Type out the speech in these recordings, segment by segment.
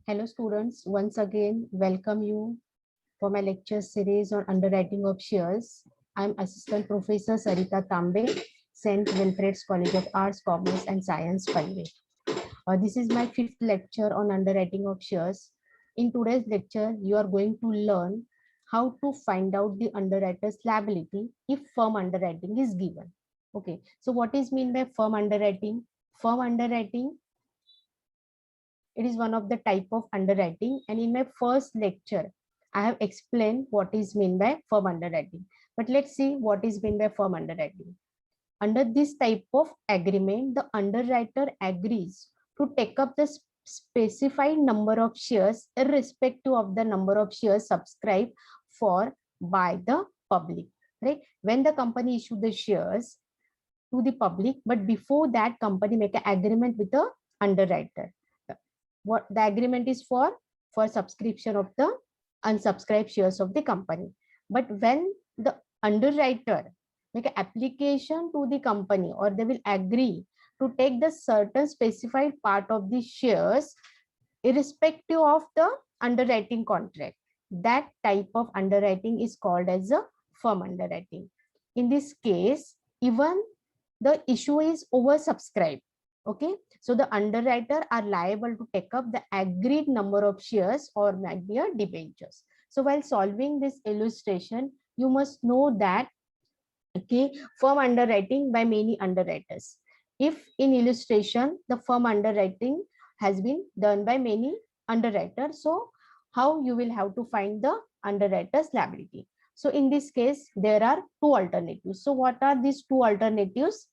Hello students, once again welcome you for my lecture series on underwriting of shares. I'm Assistant Professor Sarita Tambe, St. Wilfred's College of Arts, Commerce and Science, Palve. This is my fifth lecture on underwriting of shares. In today's lecture, you are going to learn how to find out the underwriter's liability if firm underwriting is given. Okay, so what is mean by firm underwriting? Firm underwriting, it is one of the type of underwriting, and in my first lecture I have explained what is meant by firm underwriting. But let's see what is meant by firm underwriting. Under this type of agreement, the underwriter agrees to take up the specified number of shares irrespective of the number of shares subscribed for by the public, right? When the company issue the shares to the public, but before that company make an agreement with the underwriter. What the agreement is for subscription of the unsubscribed shares of the company. But when the underwriter make an application to the company, or they will agree to take the certain specified part of the shares irrespective of the underwriting contract, that type of underwriting is called as a firm underwriting. In this case, even the issue is oversubscribed. Okay, so the underwriter are liable to take up the agreed number of shares or might be a debentures. So while solving this illustration, you must know that, okay, firm underwriting by many underwriters. If in illustration the firm underwriting has been done by many underwriters, so how you will have to find the underwriter's liability? So in this case, there are two alternatives. So what are these two alternatives?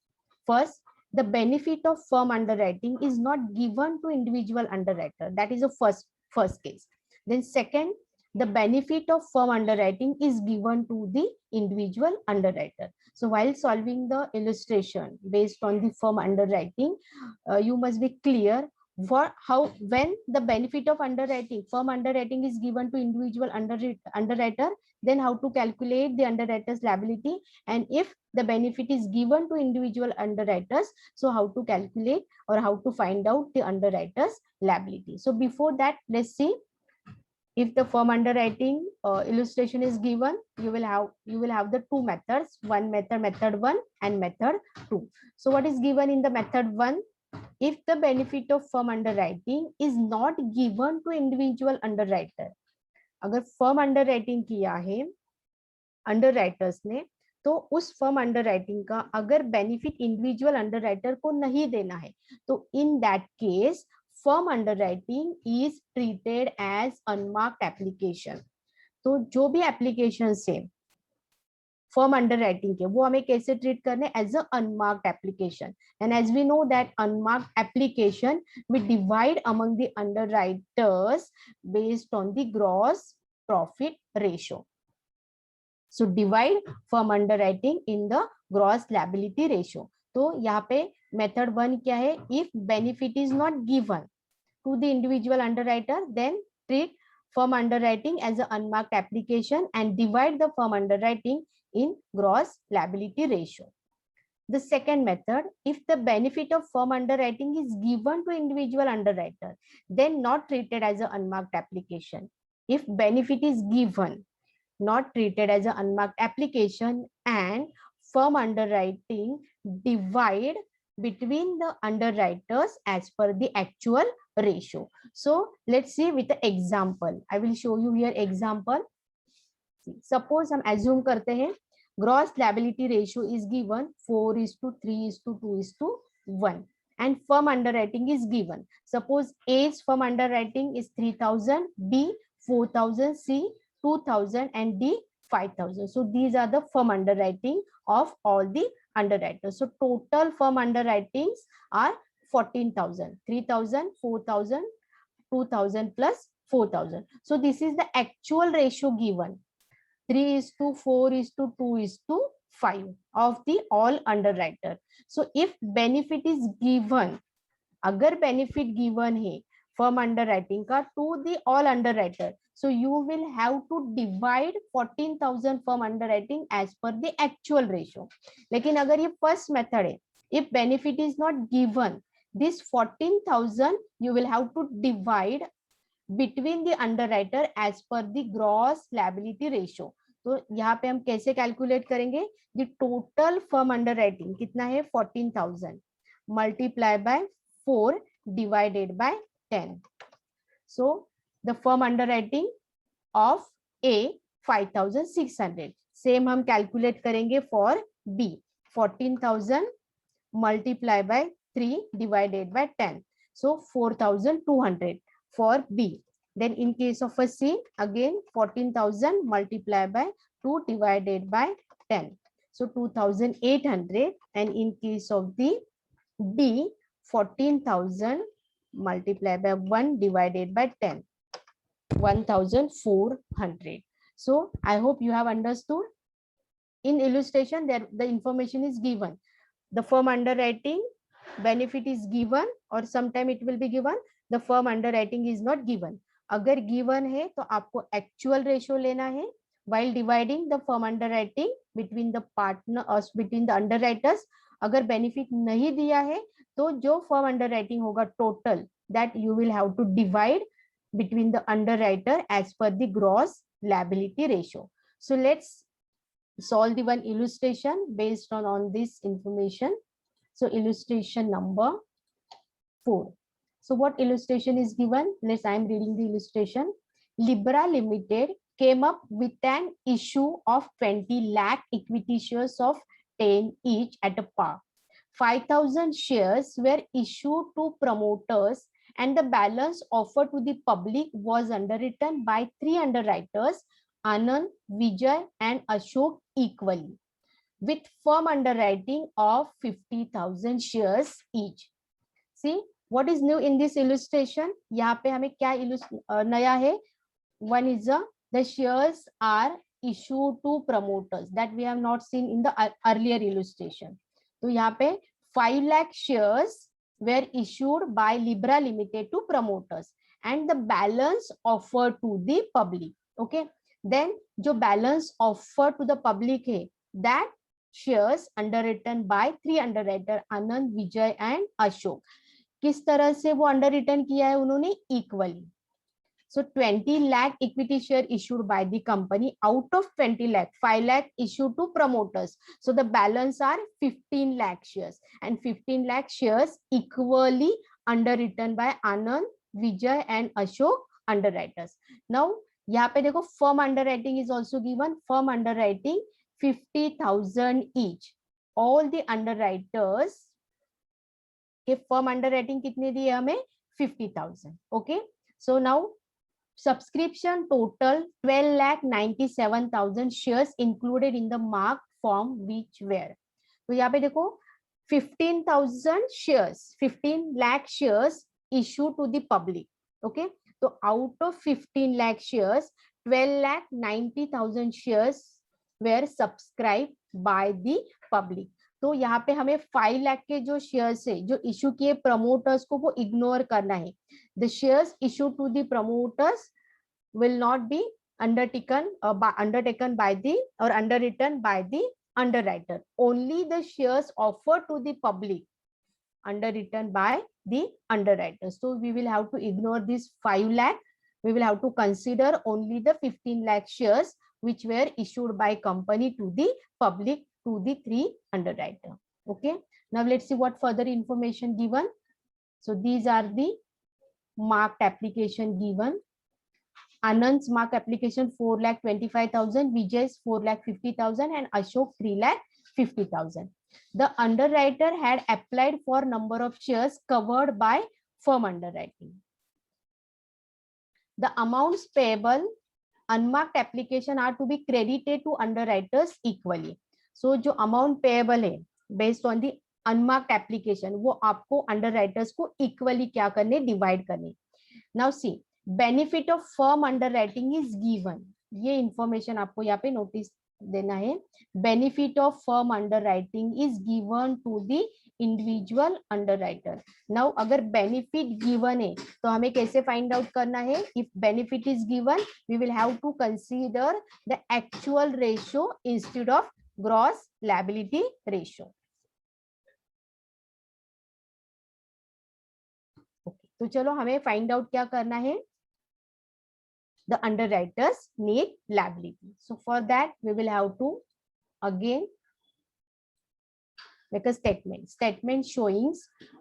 First, the benefit of firm underwriting is not given to individual underwriter. That is the first case. Then second, the benefit of firm underwriting is given to the individual underwriter. So while solving the illustration based on the firm underwriting, you must be clear when the benefit of firm underwriting is given to individual underwriter, then how to calculate the underwriter's liability, and if the benefit is given to individual underwriters, so how to calculate or how to find out the underwriter's liability. So before that, let's see. If the firm underwriting illustration is given, you will have the two methods, method 1 and method 2. So what is given in the method 1? If the benefit of firm underwriting is not given to individual underwriter, अगर firm underwriting किया है underwriters ने, तो उस firm underwriting का अगर benefit individual underwriter को नहीं देना है, तो in that case firm underwriting is treated as unmarked application. तो जो भी एप्लीकेशन से फर्म अंडरराइटिंग के, वो हमें कैसे ट्रीट करने? As a unmarked application. And as we know that unmarked application we divide among the underwriters based on the gross profit ratio. So divide firm underwriting in the gross liability ratio. तो यहाँ पे method 1 क्या है? If benefit is not given to the individual underwriter, then treat firm underwriting as an unmarked application and divide the firm underwriting in gross liability ratio. The second method, if the benefit of firm underwriting is given to individual underwriter, then not treated as an unmarked application. If benefit is given, not treated as an unmarked application, and firm underwriting divide between the underwriters as per the actual ratio. So let's see with the example. I will show you here example. Suppose हम assume करते हैं gross liability ratio is given 4:3:2:1 and firm underwriting is given. Suppose A's firm underwriting is 3,000, B 4,000, C 2,000 and D 5,000. So these are the firm underwriting of all the underwriters. So total firm underwritings are 14,000, 3,000, 4,000, 2,000 plus 4,000. So this is the actual ratio given, 3:4:2:5 of the all underwriter. So if benefit is given, अगर benefit given है firm underwriting का to the all underwriter, so you will have to divide 14,000 firm underwriting as per the actual ratio. लेकिन अगर ये first method है, if benefit is not given, this 14,000 you will have to divide between the underwriter as per the gross liability ratio. तो यहाँ पे हम कैसे calculate करेंगे, द टोटल फर्म अंडरराइटिंग कितना है 14,000 multiply by 4 divided by 10। So the firm underwriting of A 5,600। Same हम calculate करेंगे for B, 14,000 multiply by 3 divided by 10. So 4,200 for B. Then in case of a C, again 14,000 multiply by 2 divided by 10. So 2,800. And in case of the D, 14,000 multiply by 1 divided by 10. 1,400. So I hope you have understood. In illustration, there the information is given. The firm underwriting benefit is given or sometime it will be given. The firm underwriting is not given. अगर given है तो आपको actual ratio लेना है while dividing the firm underwriting between the partner or between the underwriters. अगर benefit नहीं दिया है तो जो firm underwriting होगा total, that you will have to divide between the underwriter as per the gross liability ratio. So let's solve the one illustration based on this information. So illustration number 4. So what illustration is given? I am reading the illustration. Libra Limited came up with an issue of 20 lakh equity shares of 10 each at a par. 5,000 shares were issued to promoters and the balance offered to the public was underwritten by 3 underwriters, Anand, Vijay and Ashok equally, with firm underwriting of 50,000 shares each. See what is new in this illustration? यहाँ पे हमें क्या नया है? One is the shares are issued to promoters that we have not seen in the earlier illustration. तो यहाँ पे 5 lakh shares were issued by Libra Limited to promoters and the balance offered to the public. Okay. Then जो balance offered to the public है, that shares underwritten by 3 underwriter Anand, Vijay and Ashok. किस तरह से वो underwritten किया है उन्होंने? Equally. So 20 lakh equity share issued by the company. Out of 20 lakh, 5 lakh issued to promoters. So the balance are 15 lakh shares and 15 lakh shares equally underwritten by Anand, Vijay and Ashok underwriters. Now यहाँ पे देखो firm underwriting is also given. Firm underwriting 50,000 each. All the underwriters के firm underwriting कितने दिए हमें? 50,000. Okay. So now subscription total 12,97,000 shares included in the marked form which were. तो यहाँ पे देखो 15,000 shares, 15 lakh shares issued to the public. Okay. So out of 15 lakh shares, 12,90,000 shares were subscribed by the public. तो यहाँ पे हमें 5 लाख के जो शेयर्स है जो इशू किए प्रमोटर्स को वो इग्नोर करना है. The shares issued to the promoters will not be undertaken by the or underwritten by the underwriter. Only the shares offered to the public underwritten by the underwriters. So we will have to ignore this 5 lakh. We will have to consider only the 15 lakh shares which were issued by company to the public to the 3 underwriter. Okay. Now let's see what further information given. So these are the marked application given. Anand's mark application 4,25,000, Vijay's 4,50,000 and Ashok 3,50,000. The underwriter had applied for number of shares covered by firm underwriting. The amounts payable unmarked application are to be credited to underwriters equally. So जो amount payable है based on the unmarked application वो आपको underwriters को equally क्या करने? Divide करने. Now see, benefit of firm underwriting is given. ये information आपको यहाँ पे notice देना है. Benefit of firm underwriting is given to the individual underwriter. Now अगर benefit given है तो हमें कैसे find out करना है? If benefit is given, we will have to consider the actual ratio instead of gross liability ratio. Okay. तो चलो हमें find out क्या करना है? the underwriters need liability. So for that we will have to again make a statement showing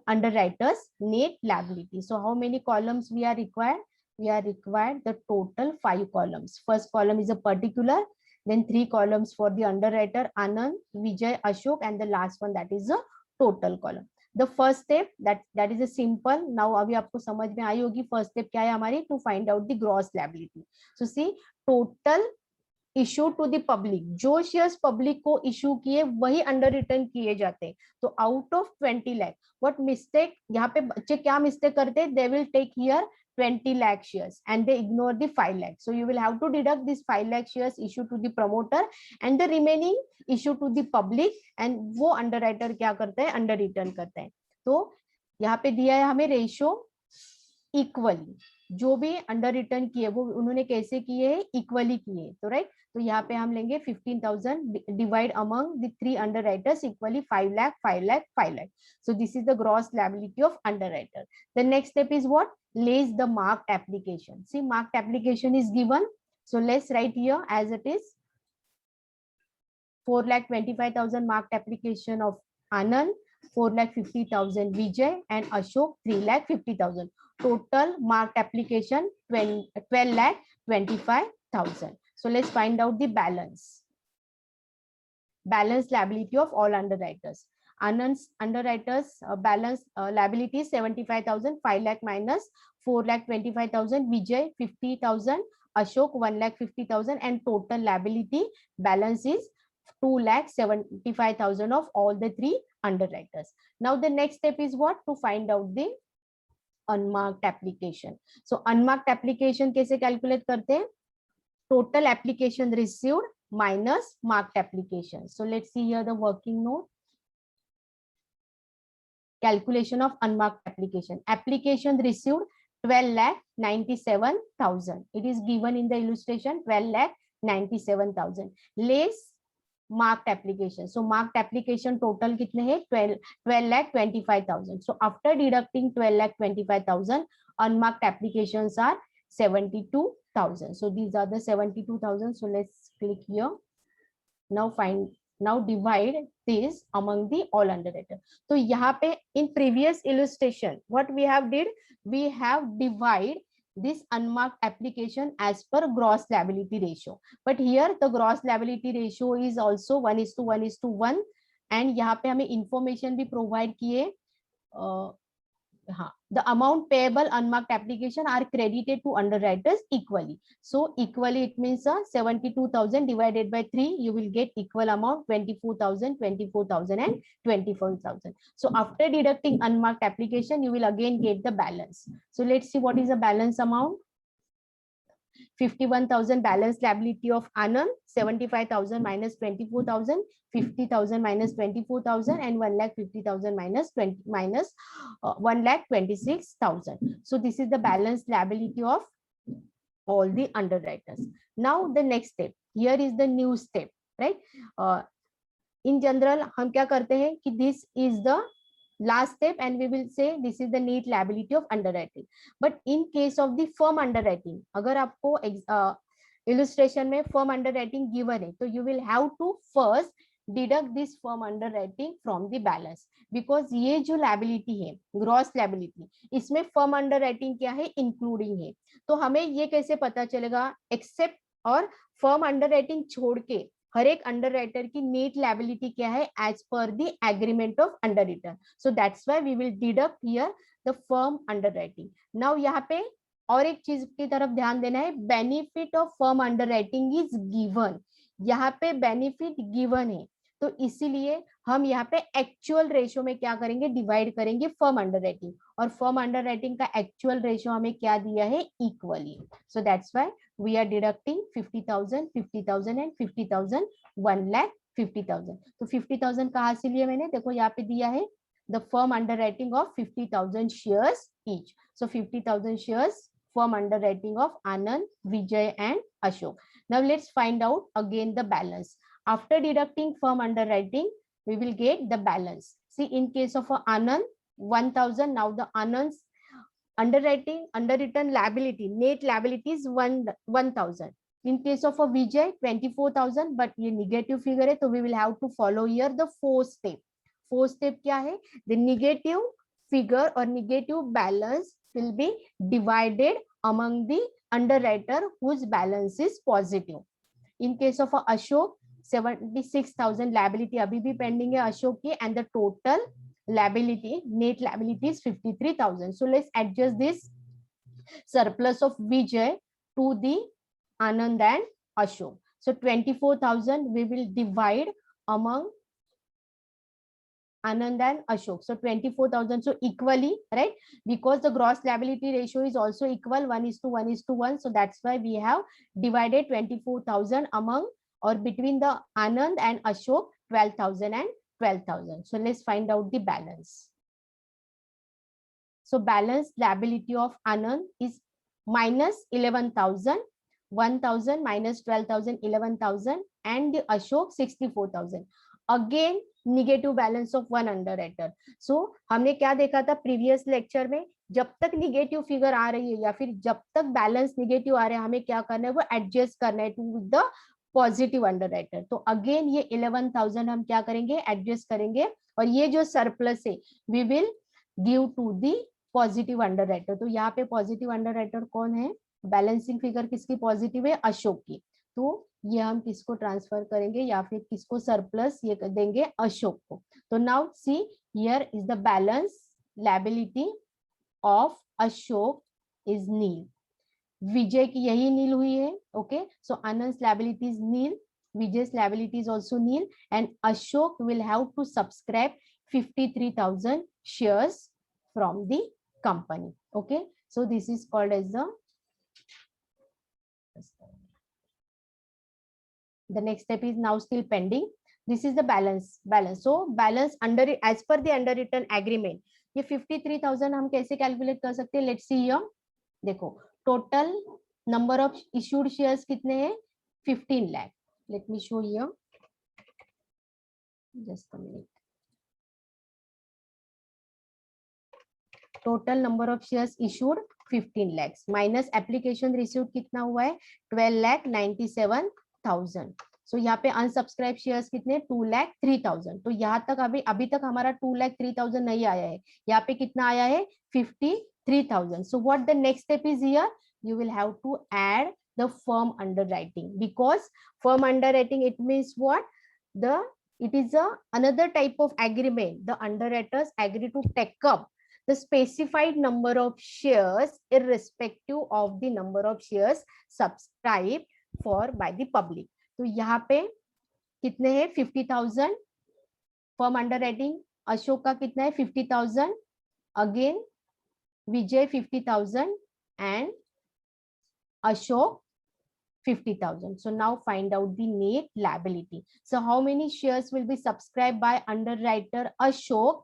underwriters need liability. So how many columns we are required? We are required the total 5 columns. First column is a particular, then 3 columns for the underwriter Anand, Vijay, Ashok, and the last one that is a total column. The first step that is a simple. Now अभी आपको समझ में आई होगी first step क्या है हमारी, to find out the gross liability. So see, total issue to the public, जो shares public को इशू किए वही अंडर रिटर्न किए जाते हैं. तो out of 20 lakh, what mistake यहाँ पे बच्चे क्या मिस्टेक करते हैं, they will take here 20 lakh shares and they ignore the 5 lakh. So you will have to deduct this 5 lakh shares issued to the promoter and the remaining issue to the public, and वो underwriter क्या करते हैं, under return करते हैं. तो यहाँ पे दिया है हमें रेशियो इक्वली, जो भी अंडर रिटर्न किए वो उन्होंने कैसे किए हैं, इक्वली किए. तो राइट, तो यहाँ पे हम लेंगे 15,000 divide among the 3 underwriters equally 5 lakh 5 lakh 5 lakh. So this is the gross liability of underwriter. The next step is what? Lays the marked application. See, marked application is given. So let's write here as it is. 4,25,000 marked application of Anand, 4,50,000 Vijay, and Ashok 3,50,000. Total marked application 12,25,000. So let's find out the balance. Balance liability of all underwriters. Anand's underwriters balance liability is 75,000, 5 lakh minus 4,25,000, Vijay 50,000, Ashok 1,50,000, and total liability balance is 2,75,000 of all the 3 underwriters. Now the next step is what? To find out the unmarked application. So unmarked application कैसे calculate करते हैं? Total application received minus marked application. So let's see here the working note. Calculation of unmarked application. Application received 12,97,000. It is given in the illustration 12,97,000. Less marked application. So marked application total कितने हैं? 12,25,000. So after deducting 12,25,000, unmarked applications are 72,000. So these are the 72,000. So let's click here. Now divide this among the all underwriter. So यहाँ पे in previous illustration, what we have did, we have divide this unmarked application as per gross liability ratio. But here the gross liability ratio is also 1:1:1, and यहाँ पे हमें information भी provide किए. The amount payable unmarked application are credited to underwriters equally. So equally it means 72,000 divided by 3, you will get equal amount 24,000, 24,000, and 24,000. So after deducting unmarked application, you will again get the balance. So let's see what is the balance amount. 51,000 balance liability of Anand, 75,000 minus 24,000, 50,000 minus 24,000, and 1,50,000 minus 1,26,000. So this is the balance liability of all the underwriters. Now the next step, here is the new step, right? In general हम क्या करते हैं कि this is the last step and we will say this is the net liability of underwriting. But in case of the firm underwriting, अगर आपको illustration में firm underwriting given है, तो you will have to first deduct this firm underwriting from the balance, because ये जो liability है gross liability, इसमें firm underwriting क्या है, including है. तो हमें ये कैसे पता चलेगा, except और firm underwriting छोड़ के हर एक अंडरराइटर की नेट लायबिलिटी क्या है as per the agreement of underwritten. So that's why we will deduct here the firm underwriting. Now यहाँ पे और एक चीज की तरफ ध्यान देना है, benefit of firm underwriting is given. यहाँ पे बेनिफिट गिवन है, तो इसीलिए हम यहाँ पे एक्चुअल रेशियो में क्या करेंगे, डिवाइड करेंगे फर्म अंडरराइटिंग, और फर्म अंडरराइटिंग का एक्चुअल रेशियो हमें क्या दिया है, equally. So that's why we are deducting 50,000, 50,000 and 50,000, 1,50,000. तो 50,000 कहाँ से लिए मैंने, देखो यहाँ पे दिया है the firm underwriting of 50,000 shares each. So 50,000 shares firm underwriting of Anand, Vijay and Ashok. Now let's find out again the balance. After deducting firm underwriting, we will get the balance. See, in case of Anand, 1,000. Now the Anand's underwritten liability, net liability is 1,000. In case of a Vijay, 24,000, but ये negative figure है, तो we will have to follow here the fourth step. Fourth step क्या है? The negative figure or negative balance will be divided among the underwriter whose balance is positive. In case of a Ashok, 76,000 liability अभी भी pending है Ashok की, and the total liability, net liability is 53,000. So let's adjust this surplus of Vijay to the Anand and Ashok. So 24,000 we will divide among Anand and Ashok. So 24,000, so equally, right? Because the gross liability ratio is also equal, 1:1:1. So that's why we have divided 24,000 among or between the Anand and Ashok, 12,000 and 12,000. So let's find out the balance. So balance liability of Anand is minus 11,000, 1,000 minus 12,000, 11,000, and the Ashok 64,000. Again negative balance of one underwriter. So हमने क्या देखा था previous lecture में, जब तक negative figure आ रही है या फिर जब तक बैलेंस निगेटिव आ रहा है, हमें क्या करना है, वो एडजस्ट करना है टू द पॉजिटिव अंडरराइटर. तो अगेन ये 11,000 हम क्या करेंगे, एडजस्ट करेंगे, और ये जो सरप्लस है we will give to the positive underwriter. तो यहाँ पे पॉजिटिव अंडरराइटर कौन है, बैलेंसिंग फिगर किसकी पॉजिटिव है, अशोक की. तो ये हम किसको ट्रांसफर करेंगे या फिर किसको सरप्लस, ये देंगे अशोक को. तो now see here is the balance liability of Ashok is nil. Vijay की यही नील हुई है. Okay, so Anand liability is nil, Vijay's liability is also nil, and Ashok will have to subscribe 53,000 shares from the company. Okay, so this is called as the next step is now still pending. This is the balance. So balance under as per the underwritten agreement. ये 53,000 हम कैसे calculate कर सकते हैं, let's see here. देखो total number of issued shares कितने हैं, 15 lakh. Let me show here, just a minute. Total number of shares issued 15 lakhs minus application received कितना हुआ है, 12,97,000. सो यहाँ पे अनसब्सक्राइब शेयर्स कितने, 2,03,000. तो यहाँ तक अभी तक हमारा 2,03,000 नहीं आया है, यहाँ पे कितना आया है, 53,000. So what the next step is here, you will have to add the firm underwriting, because firm underwriting, it means what, it is another type of agreement. The underwriters agree to take up the specified number of shares irrespective of the number of shares subscribed for by the public. तो यहाँ पे कितने हैं, 50,000 firm underwriting. Ashok का कितना है, 50,000. Again Vijay 50,000 and Ashok 50,000. So now find out the net liability. So how many shares will be subscribed by underwriter Ashok,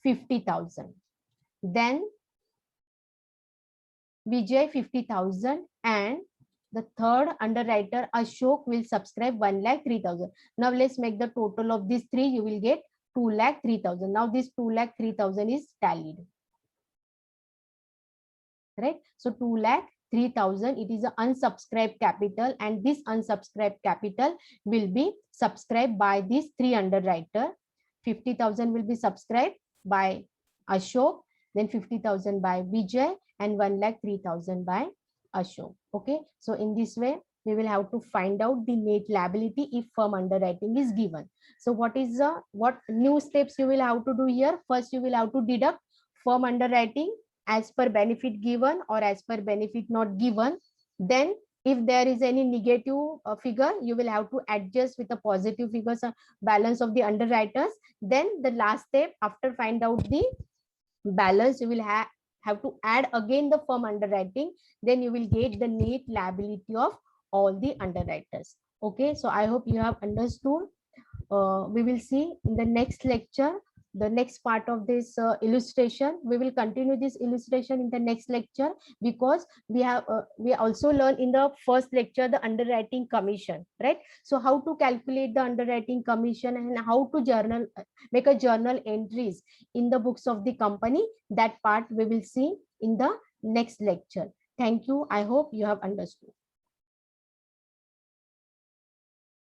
50,000. Then Vijay 50,000 and the third underwriter Ashok will subscribe 1,03,000. Now let's make the total of these three. You will get 2,03,000. Now this 2,03,000 is tallied, right? So 2,03,000, it is an unsubscribed capital, and this unsubscribed capital will be subscribed by these three underwriter. 50,000 will be subscribed by Ashok, then 50,000 by Vijay, and 1,03,000 by Ashok. Okay, so in this way we will have to find out the net liability if firm underwriting is given. So what new steps you will have to do here? First you will have to deduct firm underwriting as per benefit given or as per benefit not given. Then if there is any negative figure, you will have to adjust with a positive figure balance of the underwriters. Then the last step, after find out the balance, you will have to add again the firm underwriting. Then you will get the net liability of all the underwriters. Okay, so I hope you have understood. We will see in the next lecture the next part of this illustration. We will continue this illustration in the next lecture, because we also learn in the first lecture the underwriting commission, right? So how to calculate the underwriting commission and how to make a journal entries in the books of the company, that part we will see in the next lecture. Thank you. I hope you have understood.